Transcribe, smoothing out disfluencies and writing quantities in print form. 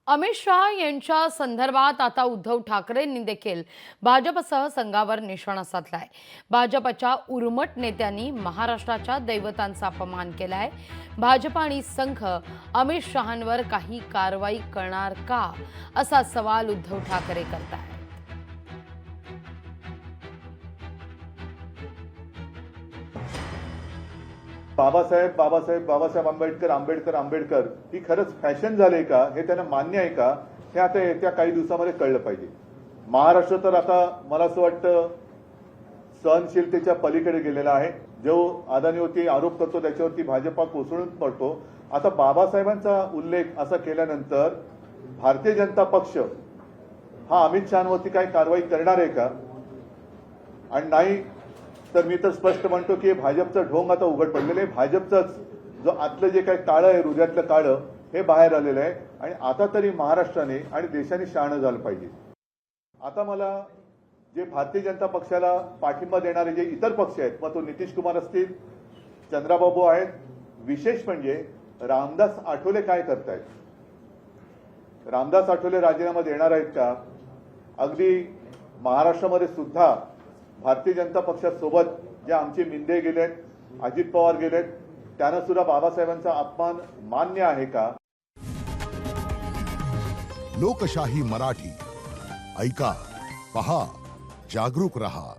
अमित शहा यांच्या संदर्भात आता उद्धव ठाकरेंनी देखील भाजपसह संघावर निशाणा साधलाय। भाजपच्या उर्मट नेत्यांनी महाराष्ट्राच्या दैवतांचा अपमान केलाय। भाजप आणि संघ अमित शहांवर काही कारवाई करणार का, असा सवाल उद्धव ठाकरे करतायत। बाबासाहेब बाबासाहेब बाबासाहेब आंबेडकर आंबेडकर आंबेडकर ही खरंच फॅशन झाले का, हे त्यांना मान्य आहे का, हे आता येत्या काही दिवसामध्ये कळलं पाहिजे। महाराष्ट्र तर आता मला असं वाटतं सहनशीलतेच्या पलीकडे गेलेला आहे। जो अदानीवरती आरोप करतो त्याच्यावरती भाजपा कोसळून पडतो। आता बाबासाहेबांचा उल्लेख असा केल्यानंतर भारतीय जनता पक्ष हा अमित शहांवरती काही कारवाई करणार आहे का, आणि नाही तर मी तर स्पष्ट म्हणतो की भाजपचं ढोंग आता उघड पडलेलं आहे। भाजपचंच जो आतलं जे काही काळं आहे, हृदयातलं काळं, हे बाहेर आलेलं आहे आणि आता तरी महाराष्ट्राने आणि देशाने शहाणं झालं पाहिजे। आता मला जे भारतीय जनता पक्षाला पाठिंबा देणारे जे इतर पक्ष आहेत, मग तो नितीश कुमार असतील, चंद्राबाबू आहेत, विशेष म्हणजे रामदास आठवले काय करतायत? रामदास आठवले राजीनामा देणार आहेत का? अगदी महाराष्ट्रामध्ये सुद्धा भारतीय जनता पक्षासोबत जे आमचे मिंदे गेलेत, अजित पवार गेलेत, त्यांना सुद्धा बाबासाहेबांचा अपमान मान्य आहे का? लोकशाही मराठी ऐका, पहा, जागरूक रहा।